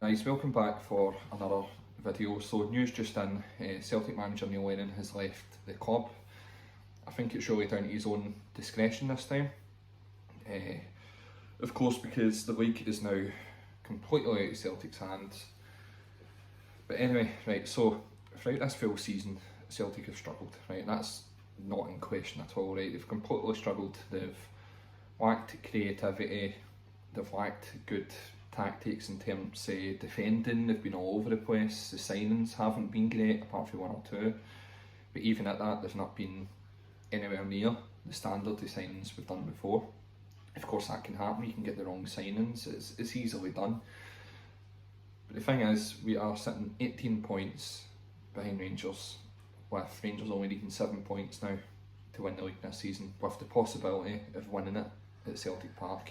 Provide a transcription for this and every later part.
Guys, welcome back for another video. So news just in, Celtic manager Neil Lennon has left the club. I think it's really down to his own discretion this time. Of course, because the league is now completely out of Celtic's hands. But anyway, right, so throughout this full season, Celtic have struggled, right? That's not in question at all, right? They've completely struggled. They've lacked creativity, they've lacked good tactics in terms of defending. They've been all over the place. The signings haven't been great, apart from one or two. But even at that, they've not been anywhere near the standard of signings we've done before. Of course, that can happen. You can get the wrong signings. It's easily done. But the thing is, we are sitting 18 points behind Rangers, with Rangers only needing 7 points now to win the league this season, with the possibility of winning it at Celtic Park.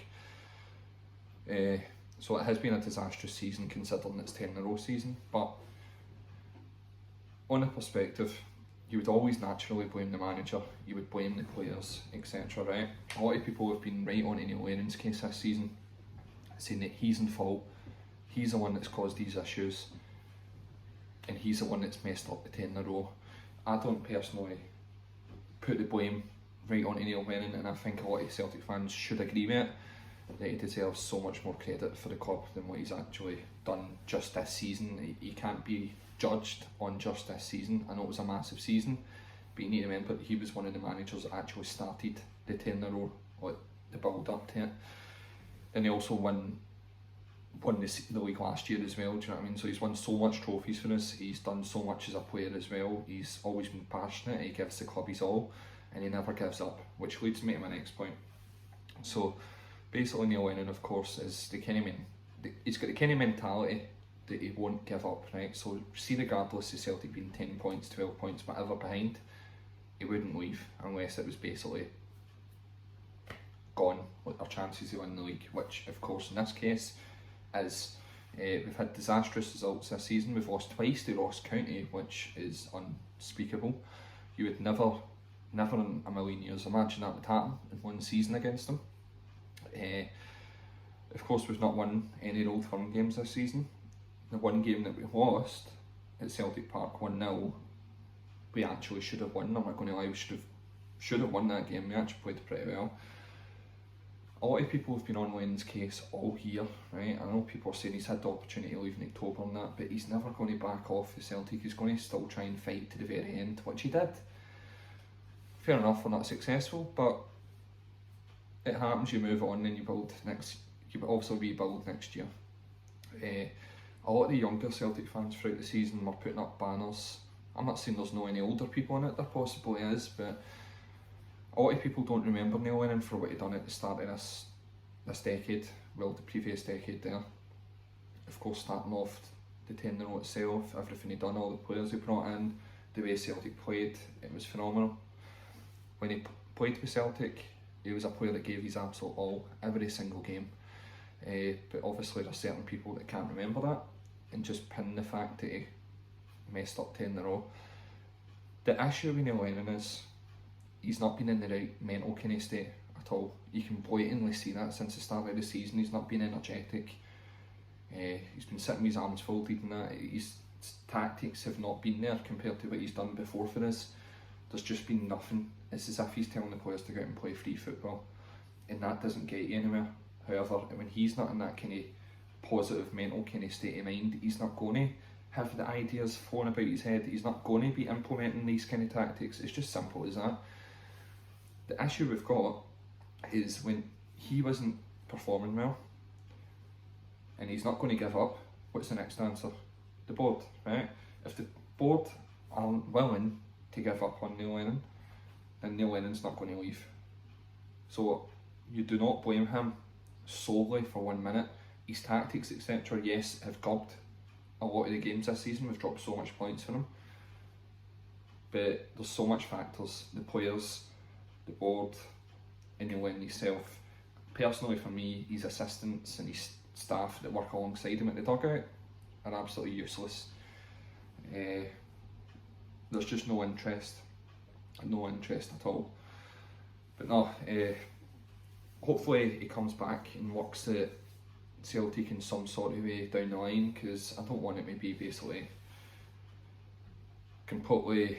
So it has been a disastrous season considering it's 10 in a row season, but on a perspective, you would always naturally blame the manager, you would blame the players, etc. Right? A lot of people have been right on Neil Lennon's case this season, saying that he's in fault, he's the one that's caused these issues, and he's the one that's messed up the 10 in a row. I don't personally put the blame right on Neil Lennon, and I think a lot of Celtic fans should agree with it, that he deserves so much more credit for the club than what he's actually done just this season. He can't be judged on just this season. I know it was a massive season, but you need to remember that he was one of the managers that actually started the 10 in a row, like the build up to it. And he also won the league last year as well, do you know what I mean? So he's won so much trophies for us, he's done so much as a player as well, he's always been passionate, he gives the club his all, and he never gives up, which leads me to my next point. So basically Neil Lennon, of course, is the kind of he's got the kind of mentality that he won't give up, right? So see, regardless of Celtic being 10 points, 12 points, whatever behind, he wouldn't leave unless it was basically gone, like our chances to win the league, which of course in this case is, we've had disastrous results this season. We've lost twice to Ross County, which is unspeakable. You would never in a million years imagine that would happen in one season against them. Of course, we've not won any Old Firm games this season. The one game that we lost at Celtic Park 1-0, we actually should have won. I'm not going to lie, we should have won that game. We actually played pretty well. A lot of people have been on Lennon's case all year, right? I know people are saying he's had the opportunity to leave in October and that, but he's never going to back off the Celtic. He's going to still try and fight to the very end, which he did. Fair enough, we're not successful, but it happens. You move on and you also rebuild next year. A lot of the younger Celtic fans throughout the season were putting up banners. I'm not saying there's no any older people in it, there possibly is, but a lot of people don't remember Neil Lennon for what he done at the start of this decade, well, the previous decade there. Of course, starting off the 10 in a row itself, everything he done, all the players he brought in, the way Celtic played, it was phenomenal. When he played with Celtic, he was a player that gave his absolute all every single game. But obviously there's certain people that can't remember that and just pin the fact that he messed up 10 in a row. The issue with Neil Lennon is he's not been in the right mental kind of state at all. You can blatantly see that since the start of the season. He's not been energetic. He's been sitting with his arms folded and that. His tactics have not been there compared to what he's done before for us. There's just been nothing. It's as if he's telling the players to go out and play free football, and that doesn't get you anywhere. However, when he's not in that kind of positive mental kind of state of mind, he's not going to have the ideas flowing about his head. He's not going to be implementing these kind of tactics. It's just simple as that. The issue we've got is when he wasn't performing well and he's not going to give up, what's the next answer? The board, right? If the board aren't willing to give up on Neil Lennon, then Neil Lennon's not going to leave. So you do not blame him solely for 1 minute. His tactics, etc., yes, have gobbled a lot of the games this season. We've dropped so much points for him, but there's so much factors: the players, the board, and Neil Lennon himself. Personally, for me, his assistants and his staff that work alongside him at the dugout are absolutely useless. There's just no interest at all. But no, hopefully he comes back and works at Celtic in some sort of way down the line, because I don't want it to be basically completely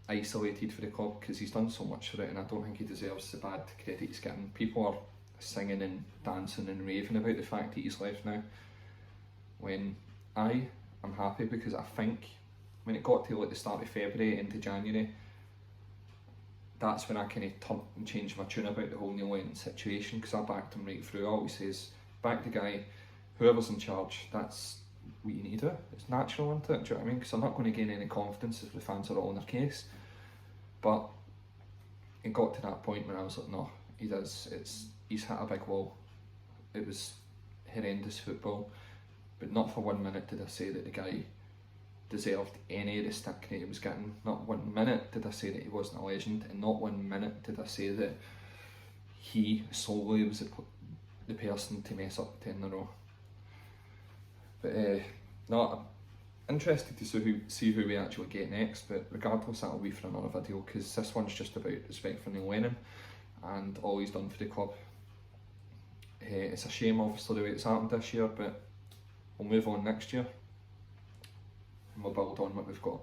isolated for the club, because he's done so much for it, and I don't think he deserves the bad credit he's getting. People are singing and dancing and raving about the fact that he's left now, when I am happy, because I think when it got to like the start of February into January, that's when I kind of turned and changed my tune about the whole Neil Lennon situation, because I backed him right through. I always says, back the guy, whoever's in charge, that's what you need to do. It's natural, isn't it? Do you know what I mean? Because I'm not going to gain any confidence if the fans are all in their case. But it got to that point when I was like, no, he does. He's hit a big wall. It was horrendous football, but not for 1 minute did I say that the guy deserved any of the stick that he was getting. Not 1 minute did I say that he wasn't a legend, and not 1 minute did I say that he solely was the person to mess up 10 in a row. But no, I'm interested to see who we actually get next, but regardless, that'll be for another video, because this one's just about respect for Neil Lennon and all he's done for the club. It's a shame, obviously, the way it's happened this year, but we'll move on next year and we'll build on what we've got.